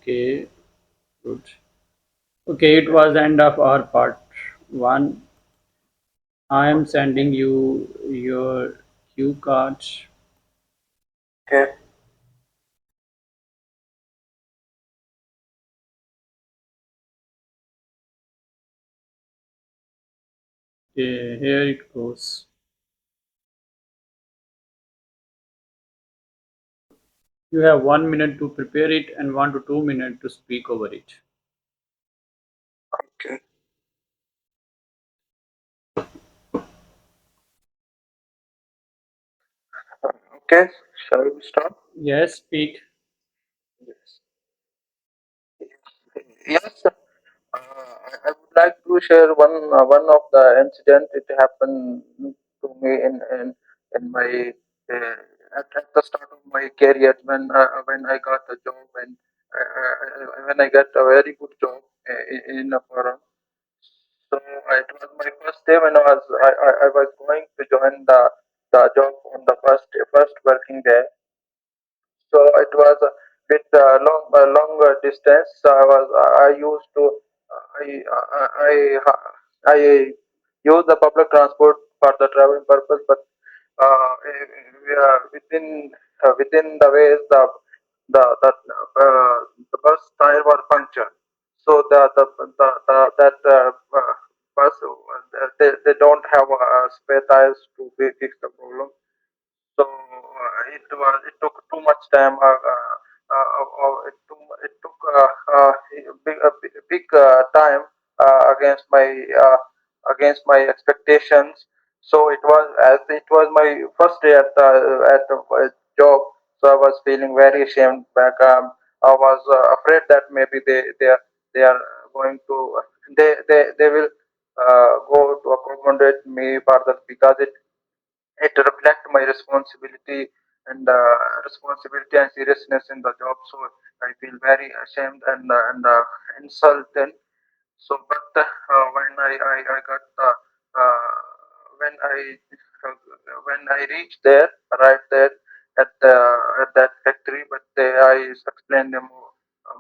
Okay, good. Okay, it was end of our part one. I am sending you your cue cards. Okay. Okay, here it goes. You have 1 minute to prepare it and 1 to 2 minutes to speak over it. Okay. Okay. Shall we start? Yes, speak. Yes. Yes. I would like to share one of the incident. It happened to me in my uh, at the start of my career when I got a job and when I got a very good job in a forum. So it was my first day when I was going to join the job on the first working day. So it was a bit longer distance. So I used to I use the public transport for the traveling purpose, but within the ways the bus tire was punctured. So that bus they don't have spare tires to fix the problem. So it took too much time. It took a big time against my expectations. So it was as it was my first day at the job. So I was feeling very ashamed. Back, I was afraid that maybe they are going to they will go to accommodate me further because it reflects my responsibility and seriousness in the job. So I feel very ashamed and insulted. So but I got the uh, when I when I reached there, arrived there at that factory, but I explained them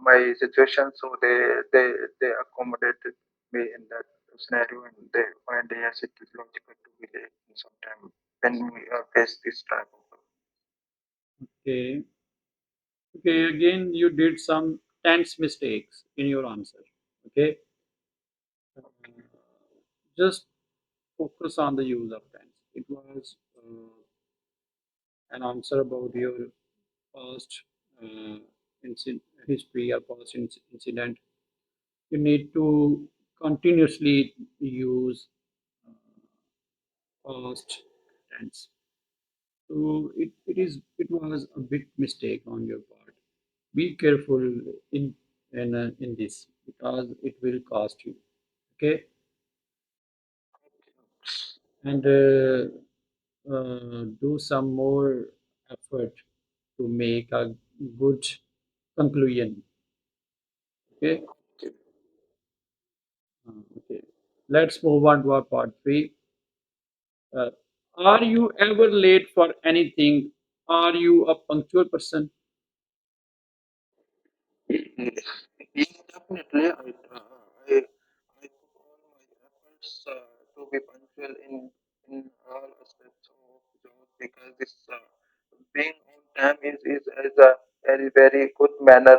my situation. So they accommodated me in that scenario, and they find yes, it is logical to be late sometime when we face this type of. Okay. Okay, again, you did some tense mistakes in your answer. Okay. Uh, just focus on the use of tense. It was an answer about your past uh, history or past incident. You need to continuously use past tense. So it was a big mistake on your part. Be careful in this because it will cost you. Okay, and do some more effort to make a good conclusion. Okay, okay. Let's move on to our part three. Uh, are you ever late for anything? Are you a punctual person? Yes, yes, definitely. I put all my efforts to be punctual in all aspects of job because this being on time is a very good manner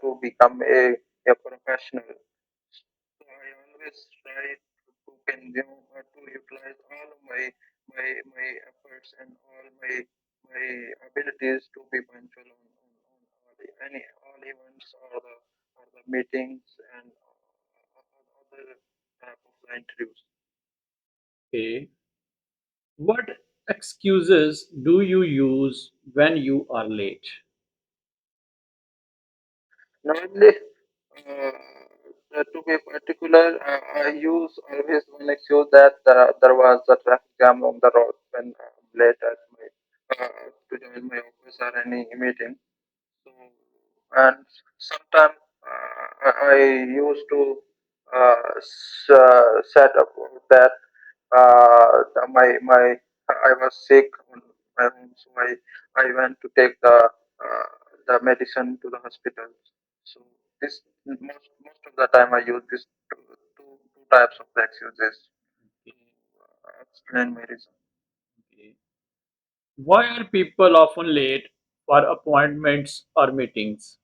to become a professional. So I always try to utilize all of my efforts and all my abilities to be punctual on all events or the meetings and other type of the interviews. Okay. What excuses do you use when you are late? Normally, to be particular, I use always one excuse that there was a traffic jam on the road when I'm late at my to join my office or any meeting. So, and sometimes I used to set up that my I was sick on my home, so I went to take the the medicine to the hospital. So this most of the time I use this two types of the excuses to explain my reason. Okay. Why are people often late for appointments or meetings?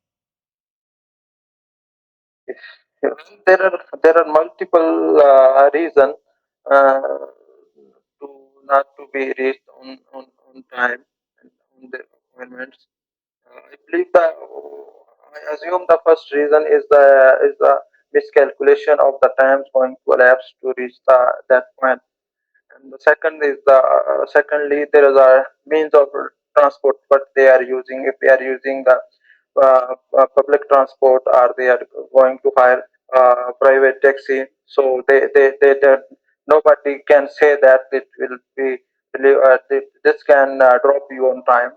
Well, there are multiple reasons uh, to not to be reached on time and on the appointments. I believe that I assume the first reason is the miscalculation of the times going to elapse to reach that point. And the second is secondly there is a means of transport what they are using. If they are using the public transport, or they are going to hire private taxi, so they nobody can say that it will be this can drop you on time.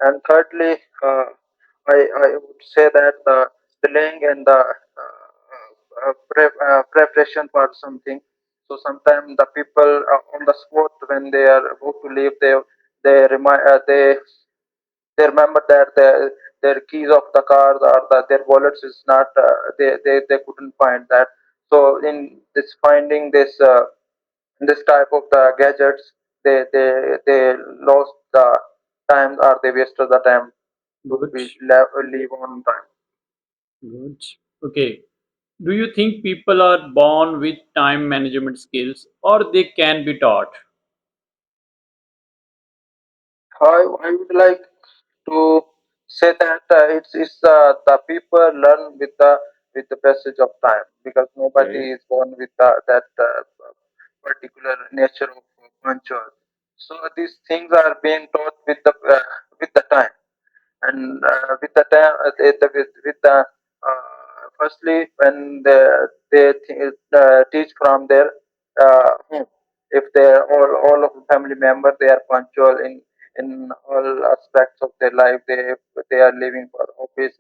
And thirdly, I would say that the delaying and the preparation for something. So sometimes the people on the spot when they are about to leave, they remember that their keys of the cars or their wallets is not they couldn't find that. So in this finding this type of the gadgets, they lost the time or they wasted the time to Good. be leave on time. Good. Okay. Do you think people are born with time management skills or they can be taught? I would like to say that the people learn with the passage of time, because nobody Okay. is born with that particular nature of punctual. So these things are being taught with the time. And with the time with the firstly when they teach from their home. If they are all of the family member, they are punctual in all aspects of their life. They are leaving for office,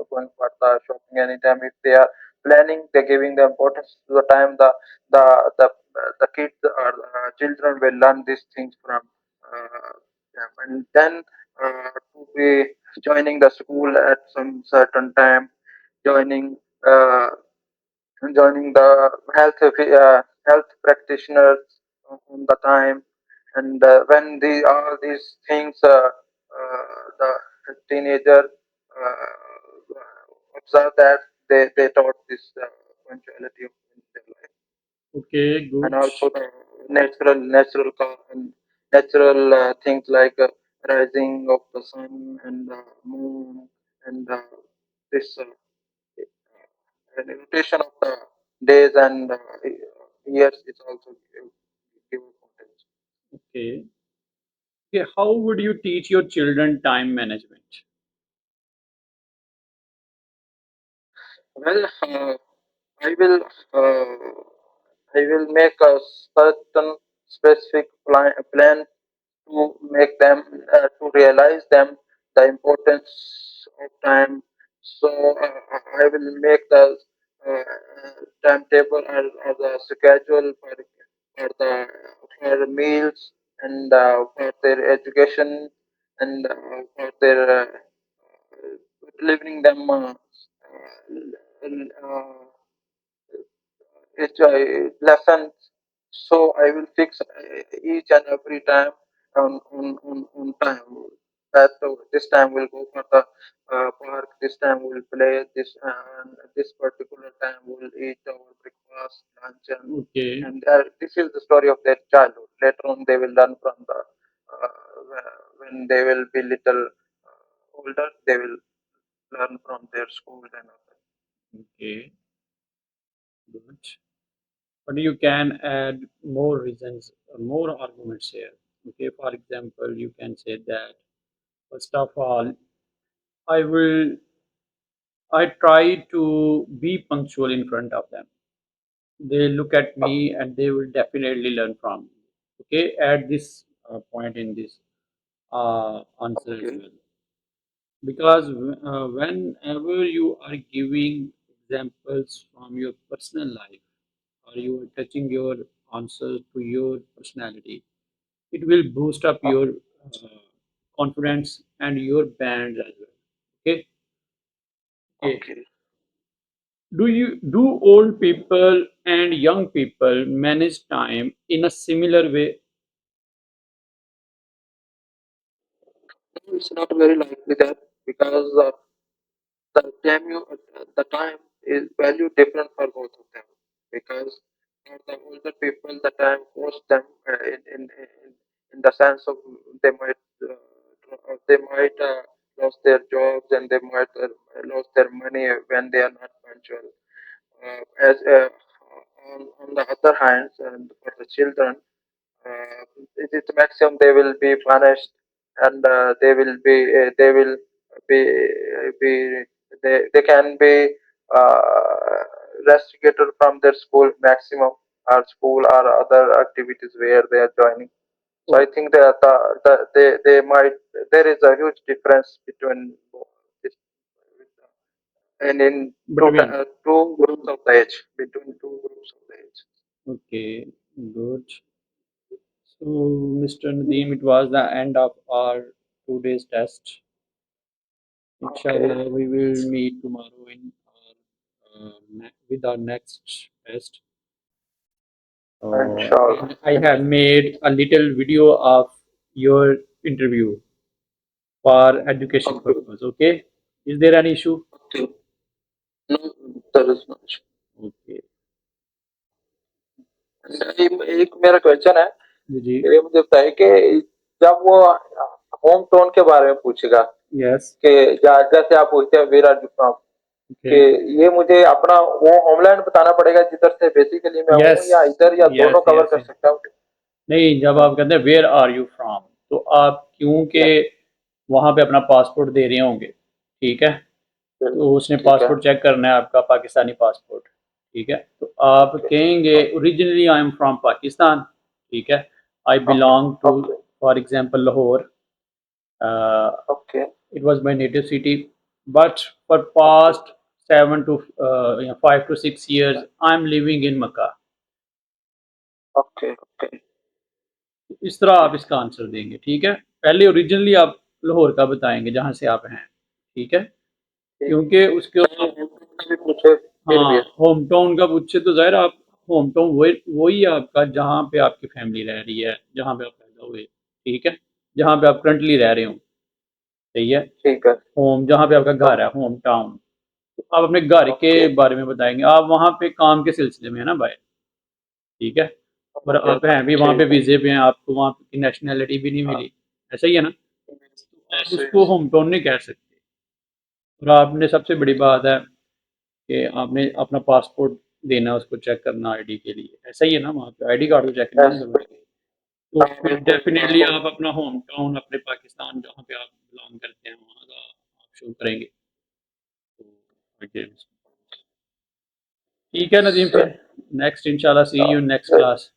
going for the shopping anytime. If they are planning, they're giving the importance to the time. The the the kids or children will learn these things from them. And then to be joining the school at some certain time, joining uh, joining the health practitioners on the time. And when all these things the teenager observe that, they taught this punctuality in their life. Okay, And good. also the natural things like rising of the sun and the moon, and this rotation of the days and years is also give importance. Okay. Okay, how would you teach your children time management? Well, I will I will make a certain specific plan to make them to realize them the importance of time. So I will make the timetable or the schedule for meals, and for their education, and for their delivering them lessons. So I will fix each and every time on time. That this time we'll go for the park. This time we'll play. This particular time we'll eat our breakfast, lunch, Okay. and this is the story of their childhood. Later on, they will learn from the when they will be little older. They will learn from their schools and other. Okay, good. But you can add more reasons, more arguments here. Okay, for example, you can say that first of all, I will I try to be punctual in front of them. They look at me and they will definitely learn from me. Okay, at this point in this answer as Okay. well. Because whenever you are giving examples from your personal life or you are touching your answers to your personality, it will boost up your confidence and your band as well. Okay. Okay. Okay. Do old people and young people manage time in a similar way? No, it's not very likely that, because the time is value different for both of them, because for the older people the time costs them, in the sense of they might lose their jobs, and they might lose their money when they are not punctual. As on the other hand, and for the children, uh, it is maximum they will be punished, and they will be they can be restricted from their school maximum, or school or other activities where they are joining. So I Oh, think that they might, there is a huge difference between this, and in between. two groups of the age, between two groups of the age. Okay, good. So, Mr. Nadeem, it was the end of our today's test. Okay. Inshallah, we will meet tomorrow in with our next test. Inshallah. And I have made a little video of your interview for education Okay. purpose. Okay, is there any issue? Okay. No, there is no issue. Okay, एक मेरा question है, जी, ये मुझे बताइए कि जब वो home town के बारे में पूछेगा, यस, कि जैसे आप पूछते हैं where are you from, okay, कि ये मुझे अपना वो होमलैंड बताना पड़ेगा जिधर से बेसिकली मैं यस, हूँ, या इधर, या दोनों यस, कवर यस। कर सकता हूँ? नहीं, जब हाँ, आप कहते हैं वेयर आर यू फ्रॉम, तो आप क्योंकि वहाँ पे अपना पासपोर्ट दे रहे होंगे, ठीक है? तो उसने ठीक है। पासपोर्ट चेक करना है आपका पाकिस्तानी पासपोर्ट, ठीक है? तो आप ओके। कहेंगे originally I am from Pakistan, ठीक है? I okay. Belong to okay. For example Lahore, okay. it was my native city, but for okay. past 5 to 6 years I'm living in Makkah. Okay. Okay. इस तरह आप इसका आंसर देंगे, ठीक है? पहले ओरिजिनली आप लाहौर का बताएंगे जहाँ से आप हैं, ठीक है? ठीक। क्योंकि उसके चाहे होम टाउन का भी पूछे फिर भी हाँ, है। होम टाउन का पूछे तो ज़ाहिर आप होम टाउन वही वही है आपका जहाँ पे आपकी फैमिली रह रही है, जहाँ पे आप पैदा हुए, ठीक है? जहाँ पे आप करंटली रह रहे हो, सही है? ठीक है। होम जहाँ पे आपका घर ओके। है, होम टाउन। तो आप अपने घर के ओके। बारे में बताएंगे, आप वहाँ पे काम के सिलसिले में है ना भाई, ठीक है? और ओके। आप हैं भी वहाँ पे ठीक है। वीज़े पे हैं, आपको वहाँ की नेशनैलिटी भी नहीं हाँ। मिली, ऐसा ही है ना? तो आप ऐसे उसको होम टाउन नहीं कह सकते। और आपने सबसे बड़ी बात है कि आपने अपना पासपोर्ट देना, उसको चेक करना आईडी के लिए, ऐसा ही है ना? वहाँ पे आईडी कार्ड तो चेक नहीं ना ऐसे। करवाएंगे। तो हाँ, फिर बिल्कुल डेफिनेटली पासपोर्ट। आप अपना होम टाउन, अपने पाकिस्तान जहाँ पे आप बिलोंग करते हैं वहाँ का आप शो करेंगे। तो आगे ठीक है नदीम, फिर नेक्स्ट इंशाल्लाह सी यू नेक्स्ट क्लास।